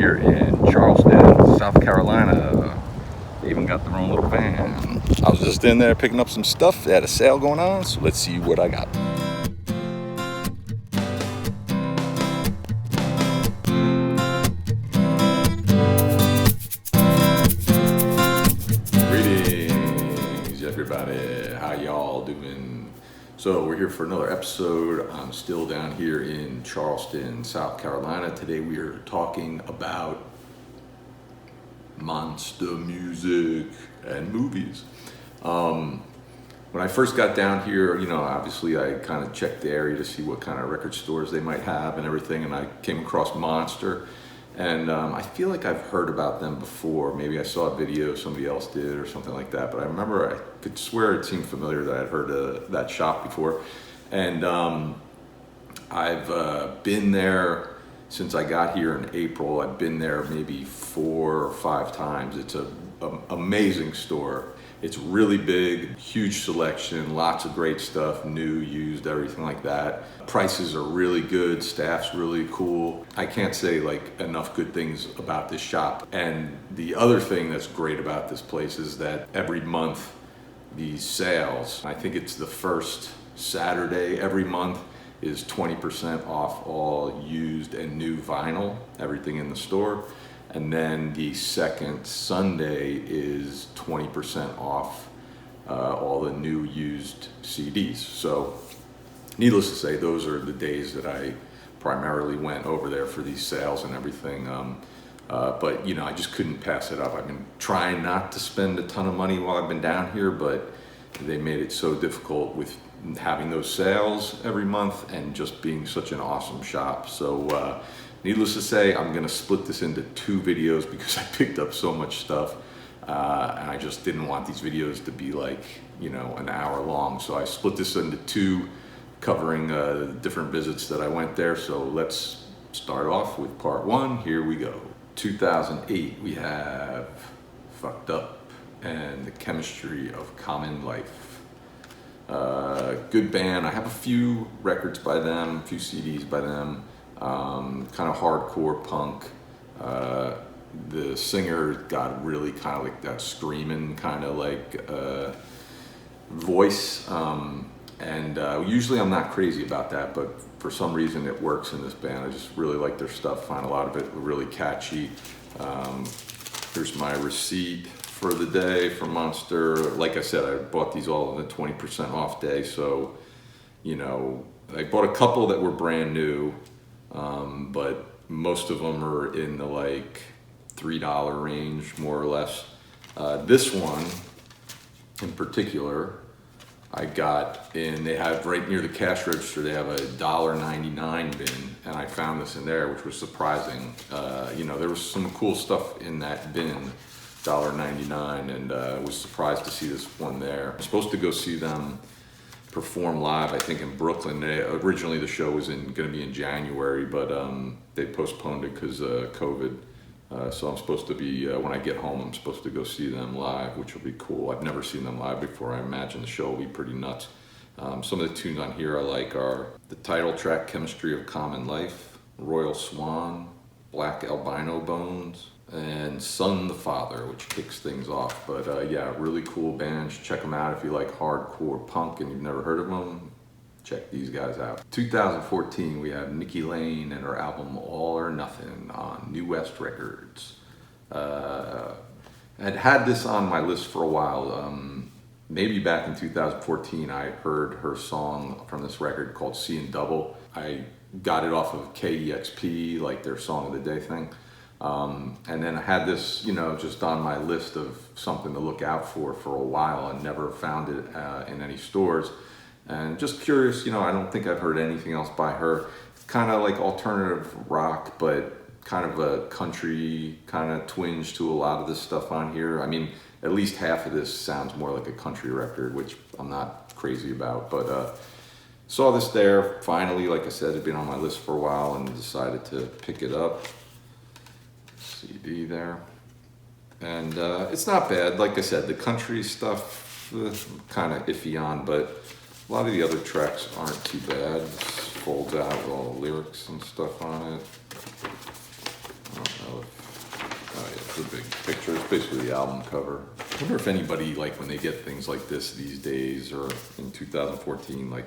here in Charleston, South Carolina. They even got their own little van. I was just in there picking up some stuff. They had a sale going on, so let's see what I got. Greetings, everybody. How y'all doing? So we're here for another episode. I'm still down here in Charleston, South Carolina. Today we are talking about monster music and movies. When I first got down here, obviously I kind of checked the area to see what kind of record stores they might have and everything, and I came across Monster. And I feel like I've heard about them before. Maybe I saw a video somebody else did or something like that. But I remember, I could swear it seemed familiar that I'd heard of that shop before. And I've been there since I got here in April. I've been there maybe 4 or 5 times. It's an amazing store. It's really big, huge selection, lots of great stuff, new, used, everything like that. Prices are really good, staff's really cool. I can't say like enough good things about this shop. And the other thing that's great about this place is that every month these sales, I think it's the first Saturday every month, is 20% off all used and new vinyl, everything in the store. And then the second Sunday is 20% off all the new used CDs. So needless to say, those are the days that I primarily went over there for these sales and everything. But I just couldn't pass it up. I've been trying not to spend a ton of money while I've been down here, but they made it so difficult with having those sales every month and just being such an awesome shop. So needless to say, I'm gonna split this into 2 videos because I picked up so much stuff and I just didn't want these videos to be like, an hour long. So I split this into 2 covering different visits that I went there. So let's start off with part 1. Here we go. 2008, we have Fucked Up and the Chemistry of Common Life. Good band. I have a few records by them, a few CDs by them. Kind of hardcore punk. The singer got really kind of like that screaming kind of like voice. Usually I'm not crazy about that, but for some reason it works in this band. I just really like their stuff. Find a lot of it really catchy. Here's my receipt for the day for Monster. Like I said, I bought these all on the 20% off day. So, I bought a couple that were brand new, but most of them are in the like $3 range, more or less. This one in particular, I got in, they have right near the cash register, they have a $1.99 bin, and I found this in there, which was surprising. There was some cool stuff in that bin, $1.99, and I was surprised to see this one there. I'm supposed to go see them perform live, I think in Brooklyn. Originally the show was going to be in January, but they postponed it because of COVID. So I'm supposed to be, when I get home, I'm supposed to go see them live, which will be cool. I've never seen them live before. I imagine the show will be pretty nuts. Some of the tunes on here I like are the title track, Chemistry of Common Life, Royal Swan, Black Albino Bones, and Son the Father, which kicks things off. But yeah, really cool bands. Check them out if you like hardcore punk and you've never heard of them. Check these guys out. 2014, we have Nikki Lane and her album All or Nothing on New West Records. I had this on my list for a while. Maybe back in 2014, I heard her song from this record called Seeing Double. I got it off of KEXP, like their Song of the Day thing. And then I had this, just on my list of something to look out for a while, and never found it in any stores. And just curious, I don't think I've heard anything else by her. It's kind of like alternative rock, but kind of a country kind of twinge to a lot of this stuff on here. I mean, at least half of this sounds more like a country record, which I'm not crazy about. But saw this there, finally, like I said, it had been on my list for a while and decided to pick it up. CD there. And it's not bad. Like I said, the country stuff, kind of iffy on, but a lot of the other tracks aren't too bad. This folds out with all the lyrics and stuff on it. I don't know if big picture. It's basically the album cover. I wonder if anybody, like, when they get things like this these days, or in 2014, like,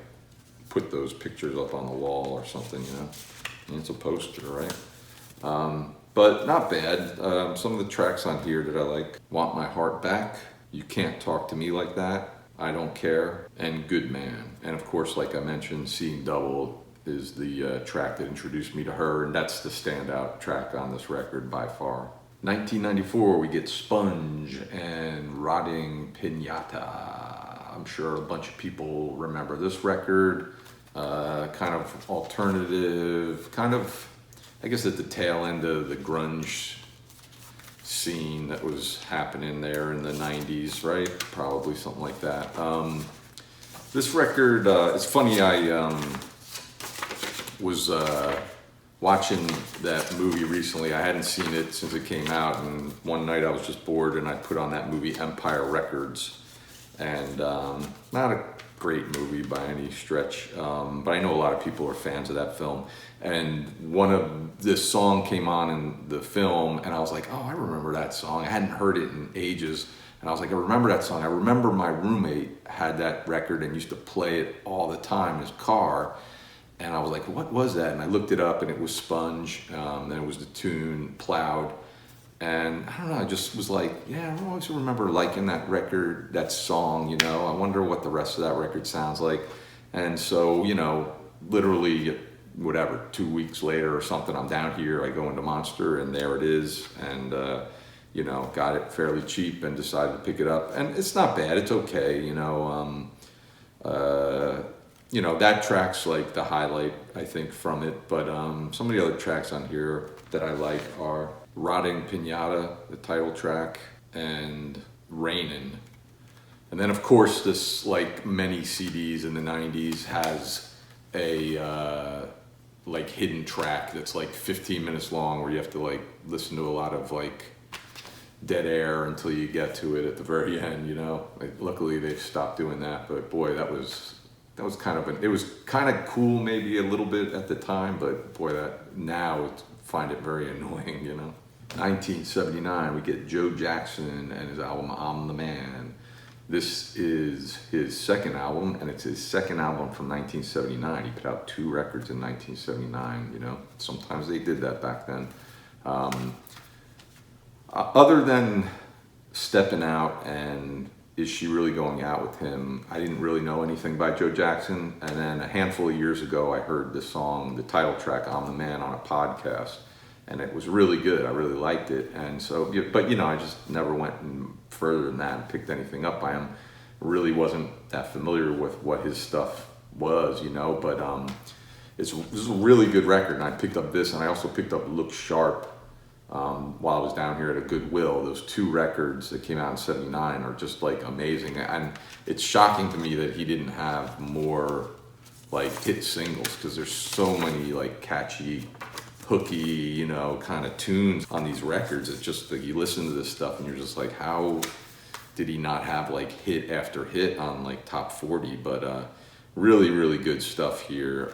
put those pictures up on the wall or something, you know? And it's a poster, right? But not bad. Some of the tracks on here that I like: Want My Heart Back, You Can't Talk to Me Like That, I Don't Care, and Good Man. And of course, like I mentioned, Seeing Double is the track that introduced me to her, and that's the standout track on this record by far. 1994, we get Sponge and Rotting Pinata. I'm sure a bunch of people remember this record. Kind of alternative, kind of, I guess, at the tail end of the grunge scene that was happening there in the 90s, right? Probably something like that. This record, it's funny, I was watching that movie recently. I hadn't seen it since it came out, and one night I was just bored and I put on that movie Empire Records, and not a great movie by any stretch, but I know a lot of people are fans of that film. And this song came on in the film, and I was like, oh, I remember that song. I hadn't heard it in ages, and I was like, I remember that song. I remember my roommate had that record and used to play it all the time in his car, and I was like, what was that? And I looked it up, and it was Sponge, and it was the tune Plowed. And I don't know, I just was like, yeah, I always remember liking that record, that song, you know. I wonder what the rest of that record sounds like. And so, you know, literally, whatever, 2 weeks later or something, I'm down here, I go into Monster, and there it is. And, you know, got it fairly cheap and decided to pick it up. And it's not bad, it's okay, you know. You know, that track's like the highlight, I think, from it. But some of the other tracks on here that I like are Rotting Pinata, the title track, and Rainin'. And then, of course, this, like many CDs in the 90s, has a like hidden track that's like 15 minutes long, where you have to like listen to a lot of like dead air until you get to it at the very end, you know. Like, luckily they've stopped doing that, but boy, that was kind of it was kind of cool maybe a little bit at the time, but boy, that now find it very annoying, you know. 1979, we get Joe Jackson and his album I'm the Man. This is his second album, and it's his second album from 1979. He put out 2 records in 1979, you know. Sometimes they did that back then. Other than Stepping Out and Is She Really Going Out With Him, I didn't really know anything by Joe Jackson. And then a handful of years ago, I heard the song, the title track, I'm the Man, on a podcast. And it was really good. I really liked it. And so, but you know, I just never went further than that and picked anything up by him. Really wasn't that familiar with what his stuff was, you know, but this is a really good record. And I picked up this, and I also picked up Look Sharp while I was down here at a Goodwill. Those 2 records that came out in '79 are just like amazing. And it's shocking to me that he didn't have more like hit singles, because there's so many like catchy, hooky, you know, kind of tunes on these records. It's just like you listen to this stuff and you're just like, how did he not have like hit after hit on like top 40? But really, really good stuff here.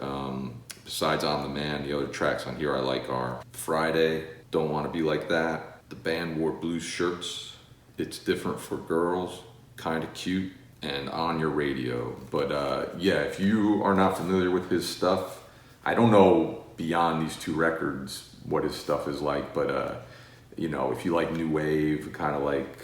Besides On the Man, the other tracks on here I like are Friday, Don't Want to Be Like That, The Band Wore Blue Shirts, It's Different for Girls, Kinda Cute, and On Your Radio. But yeah, if you are not familiar with his stuff, I don't know beyond these 2 records what his stuff is like, but you know, if you like new wave, kind of like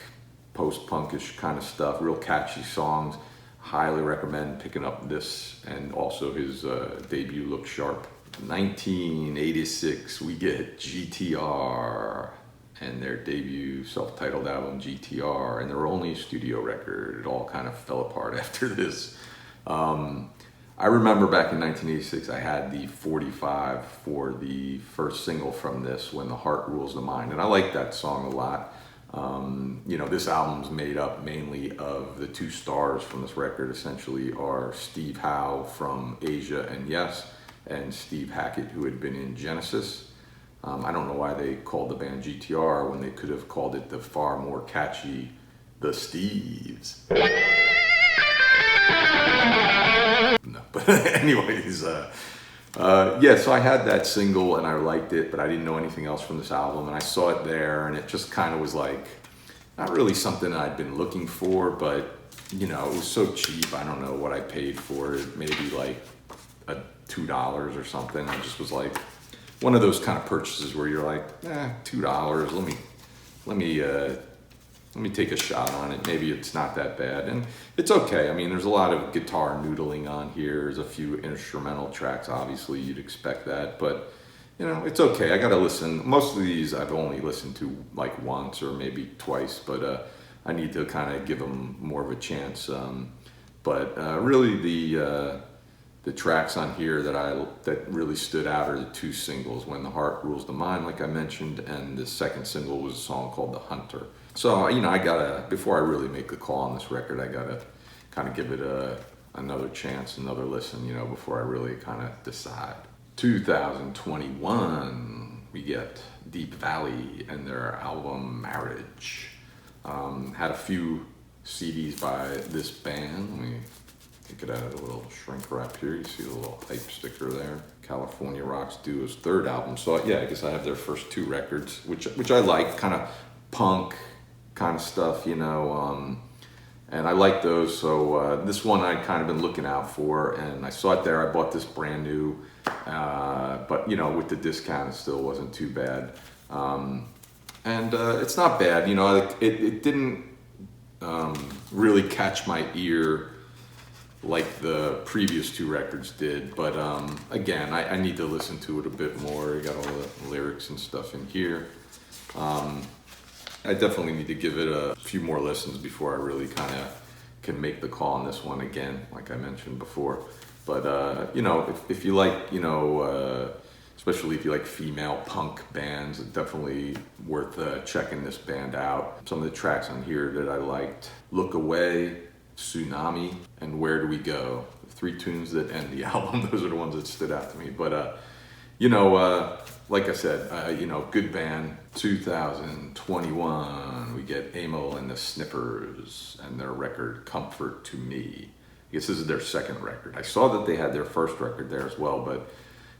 post-punkish kind of stuff, real catchy songs, highly recommend picking up this and also his debut Look Sharp. 1986, we get GTR and their debut self-titled album GTR, and their only studio record. It all kind of fell apart after this. I remember back in 1986, I had the 45 for the first single from this, When the Heart Rules the Mind, and I like that song a lot. You know, this album's made up mainly of the 2 stars from this record, essentially, are Steve Howe from Asia and Yes, and Steve Hackett, who had been in Genesis. I don't know why they called the band GTR when they could have called it the far more catchy The Steves. No, but anyways, Yeah, so I had that single and I liked it, but I didn't know anything else from this album, and I saw it there, and it just kind of was like, not really something I'd been looking for, but you know, it was so cheap. I don't know what I paid for it, maybe like $2 or something. I just was like, one of those kind of purchases where you're like, $2. Let me take a shot on it. Maybe it's not that bad, and it's okay. I mean, there's a lot of guitar noodling on here. There's a few instrumental tracks. Obviously, you'd expect that, but you know, it's okay. I gotta listen. Most of these I've only listened to like once or maybe twice, but I need to kind of give them more of a chance. But really, the tracks on here that really stood out are the two singles, "When the Heart Rules the Mind," like I mentioned, and the second single was a song called "The Hunter." So, you know, before I really make the call on this record, I gotta kind of give it another chance, another listen, you know, before I really kind of decide. 2021, we get Deep Valley and their album Marriage. Had a few CDs by this band. Let me take it out of a little shrink wrap here. You see the little hype sticker there. California Rocks Duo's third album. So yeah, I guess I have their first two records, which I like, kind of punk kind of stuff, you know, and I like those. So this one I'd kind of been looking out for, and I saw it there. I bought this brand new, but you know, with the discount, it still wasn't too bad. And it's not bad, you know. It didn't really catch my ear like the previous two records did, but again, I need to listen to it a bit more. You got all the lyrics and stuff in here. I definitely need to give it a few more listens before I really kind of can make the call on this one again, like I mentioned before. But you know, if you like, you know, especially if you like female punk bands, it's definitely worth checking this band out. Some of the tracks on here that I liked: "Look Away," "Tsunami," and "Where Do We Go?" Three tunes that end the album. Those are the ones that stood out to me. But you know, like I said, you know, good band. 2021, we get Amo and the Snippers and their record "Comfort to Me." I guess this is their second record. I saw that they had their first record there as well, but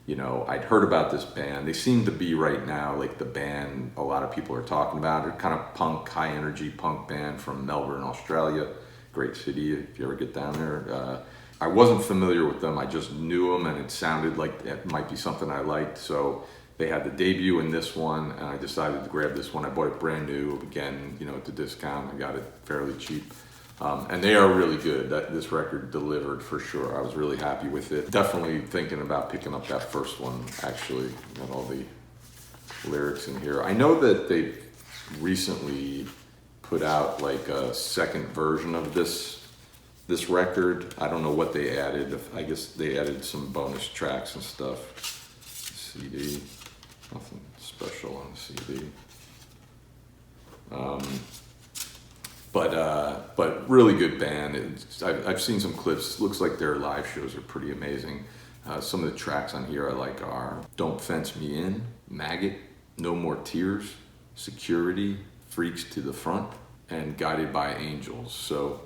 you know, I'd heard about this band. They seem to be right now like the band a lot of people are talking about. They're kind of punk, high energy punk band from Melbourne, Australia. Great city if you ever get down there. I wasn't familiar with them. I just knew them, and it sounded like it might be something I liked. So they had the debut in this one, and I decided to grab this one. I bought it brand new, again, you know, at the discount. I got it fairly cheap. And they are really good. This record delivered for sure. I was really happy with it. Definitely thinking about picking up that first one, actually. Got all the lyrics in here. I know that they recently put out like a second version of this record. I don't know what they added. I guess they added some bonus tracks and stuff. CD. Nothing special on the CD. But really good band. I've seen some clips. Looks like their live shows are pretty amazing. Some of the tracks on here I like are "Don't Fence Me In," "Maggot," "No More Tears," "Security," "Freaks to the Front," and "Guided by Angels." So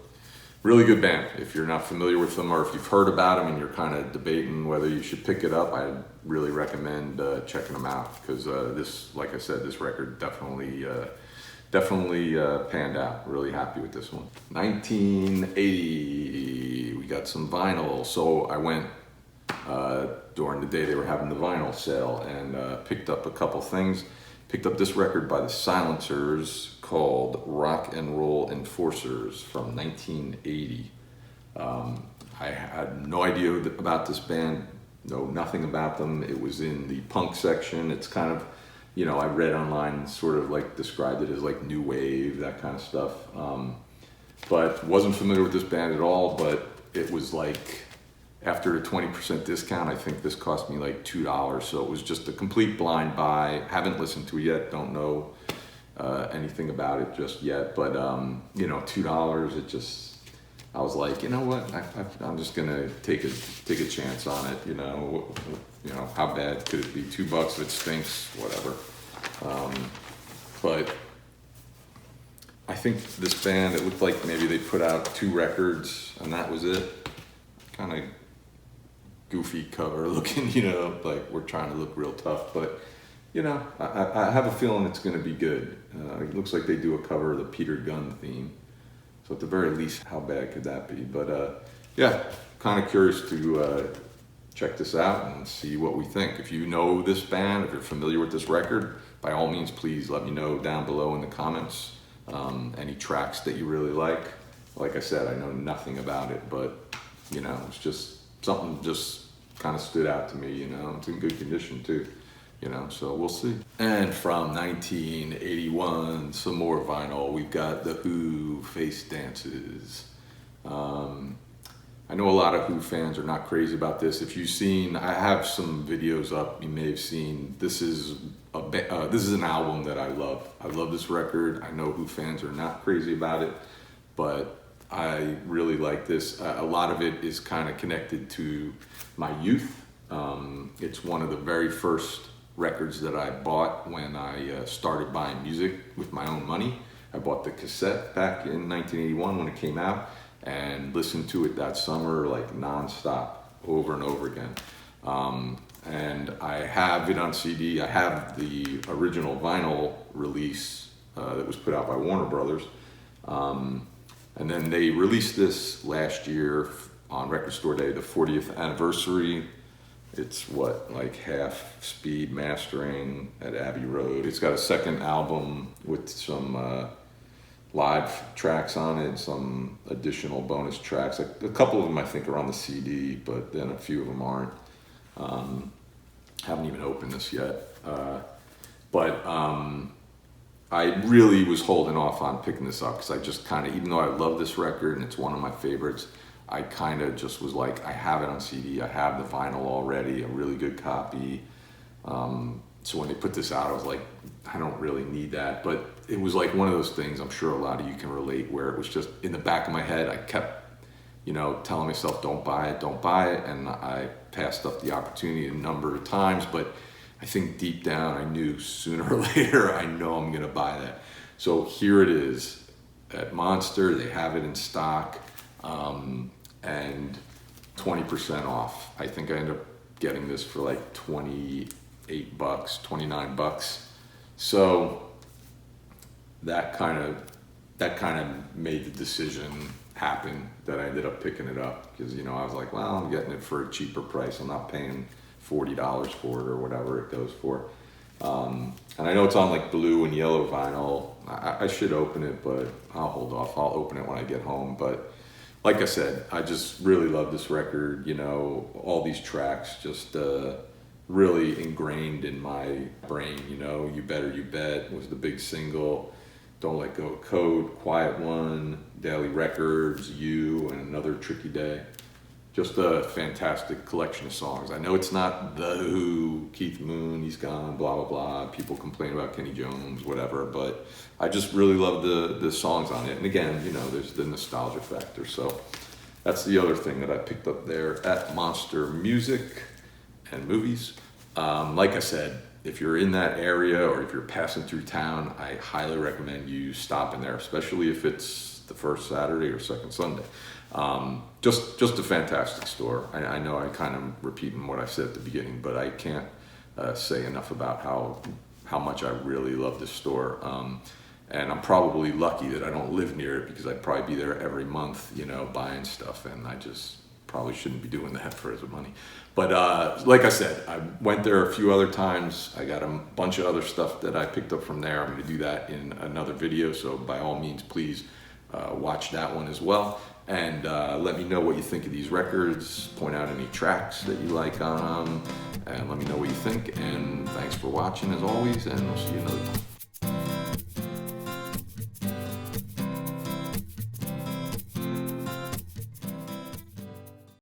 really good band. If you're not familiar with them, or if you've heard about them and you're kind of debating whether you should pick it up, I really recommend checking them out, because this, like I said, this record definitely panned out. Really happy with this one. 1980, we got some vinyl. So I went during the day they were having the vinyl sale, and picked up a couple things. Picked up this record by the Silencers called "Rock and Roll Enforcers" from 1980. I had no idea about this band, know nothing about them. It was in the punk section. It's kind of, you know, I read online, sort of like described it as like new wave, that kind of stuff. But wasn't familiar with this band at all, but it was like, after a 20% discount, I think this cost me like $2. So it was just a complete blind buy. Haven't listened to it yet. Don't know anything about it just yet. But, you know, $2, it just, I was like, you know what? I'm just going to take a chance on it. You know, how bad could it be? $2 if it stinks, whatever. But I think this band, it looked like maybe they put out 2 records and that was it. Kind of goofy cover looking, you know, like we're trying to look real tough, but you know, I have a feeling it's going to be good. It looks like they do a cover of the Peter Gunn theme. So at the very least, how bad could that be? But yeah, kind of curious to check this out and see what we think. If you know this band, if you're familiar with this record, by all means, please let me know down below in the comments. Any tracks that you really like. Like I said, I know nothing about it, but you know, it's just something just kind of stood out to me, you know. It's in good condition too. You know, so we'll see. And from 1981, some more vinyl. We've got the Who, Face Dances. I know a lot of Who fans are not crazy about this. If you've seen, I have some videos up. You may have seen. This is an album that I love. I love this record. I know Who fans are not crazy about it, but I really like this. A lot of it is kind of connected to my youth. It's one of the very first records that I bought when I started buying music with my own money. I bought the cassette back in 1981 when it came out and listened to it that summer like nonstop, over and over again. And I have it on CD. I have the original vinyl release that was put out by Warner Brothers. And then they released this last year on Record Store Day, the 40th anniversary. It's what, like half speed mastering at Abbey Road. It's got a second album with some live tracks on it, some additional bonus tracks. Like a couple of them I think are on the CD, but then a few of them aren't. Haven't even opened this yet. But I really was holding off on picking this up because I just kind of, even though I love this record and it's one of my favorites, I kind of just was like, I have it on CD, I have the vinyl already, a really good copy. So when they put this out, I was like, I don't really need that. But it was like one of those things, I'm sure a lot of you can relate, where it was just in the back of my head, I kept, you know, telling myself, don't buy it, don't buy it. And I passed up the opportunity a number of times, but I think deep down I knew sooner or later, I know I'm gonna buy that. So here it is at Monster, they have it in stock. And 20% off. I think I ended up getting this for like 28 bucks, 29 bucks. So that kind of made the decision happen that I ended up picking it up, because, you know, I was like, well, I'm getting it for a cheaper price. I'm not paying $40 for it or whatever it goes for. And I know it's on like blue and yellow vinyl. I should open it, but I'll hold off. I'll open it when I get home. But like I said, I just really love this record. You know, all these tracks just really ingrained in my brain. You know, You Better You Bet was the big single. Don't Let Go of Code, Quiet One, Daily Records, You, and Another Tricky Day. Just a fantastic collection of songs. I know it's not The Who, Keith Moon, he's gone, blah, blah, blah. People complain about Kenny Jones, whatever, but I just really love the songs on it. And again, you know, there's the nostalgia factor. So that's the other thing that I picked up there at Monster Music and Movies. Like I said, if you're in that area or if you're passing through town, I highly recommend you stopping there, especially if it's the first Saturday or second Sunday. Just a fantastic store. I know I kind of repeating what I said at the beginning, but I can't say enough about how much I really love this store. And I'm probably lucky that I don't live near it, because I'd probably be there every month, you know, buying stuff, and I just probably shouldn't be doing that for his money. But like I said, I went there a few other times. I got a bunch of other stuff that I picked up from there. I'm going to do that in another video, so by all means, please watch that one as well. And let me know what you think of these records. Point out any tracks that you like on them, and let me know what you think. And thanks for watching as always, and I'll see you another time.